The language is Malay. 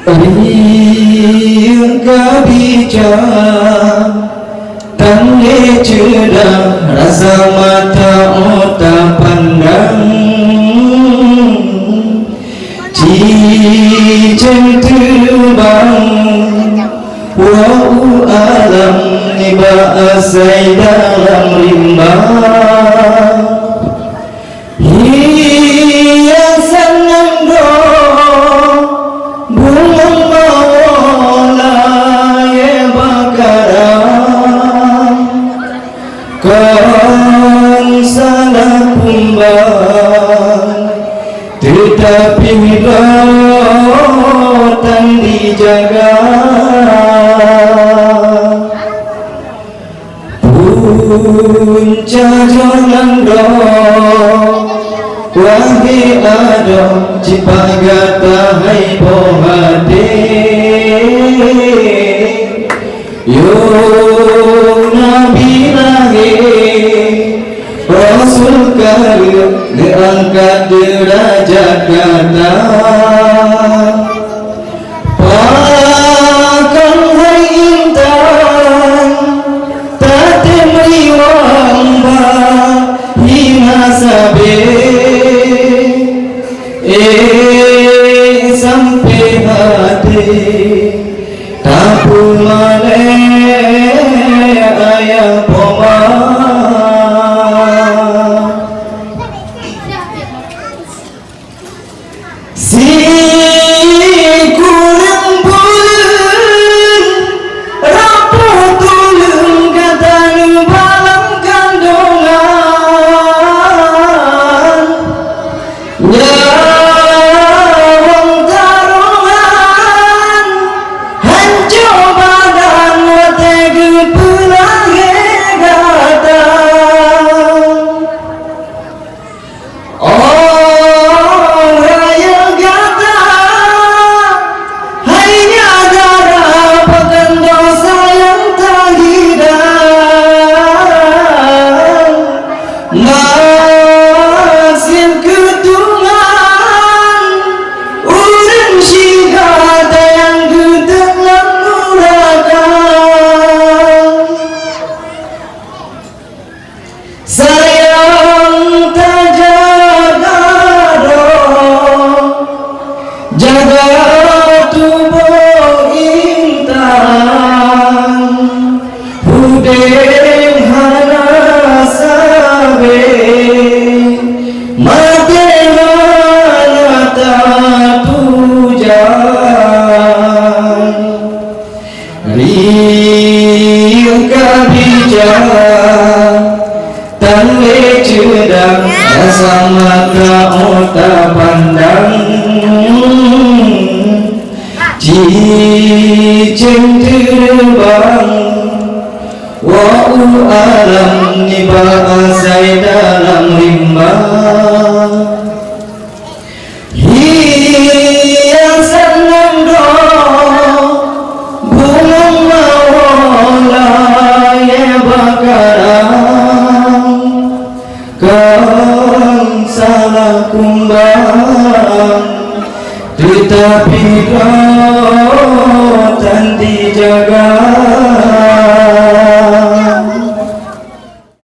Riêng ca bi cha tangge cerdak rasa mata otak pandang cincin terbang wau alam niba asai dalam rimba hiasan nangdo bulan maula ye bakaran kon salah kumbang tetapi rotan dijaga punca jalan wahai ada cipagata hai bohade yo nabi lahe rasul karim diangkat derajat kata pakan hai intan tatim riwang ba hina sabe sampai hati tapu male ayah poma si kurang bulan rapuh tulung katan balang kandungan nyawang tarungan hancur badan wategu pulangnya gata oh raya gata hanya darah pekan dosa yang tak hilang masin ketungan urang syihada yang gedelang murakan sayang tak jaga roh jaga tubuh intan hudeng hana sabe mati mana tak pujan riuh kabijak tangge cerdak rasa mata otak pandang cincin terbang wau alam niba asai dalam rimba hiasan nangdo bulan maula ye bakaran kan salah kumbang tetapi rotan dijaga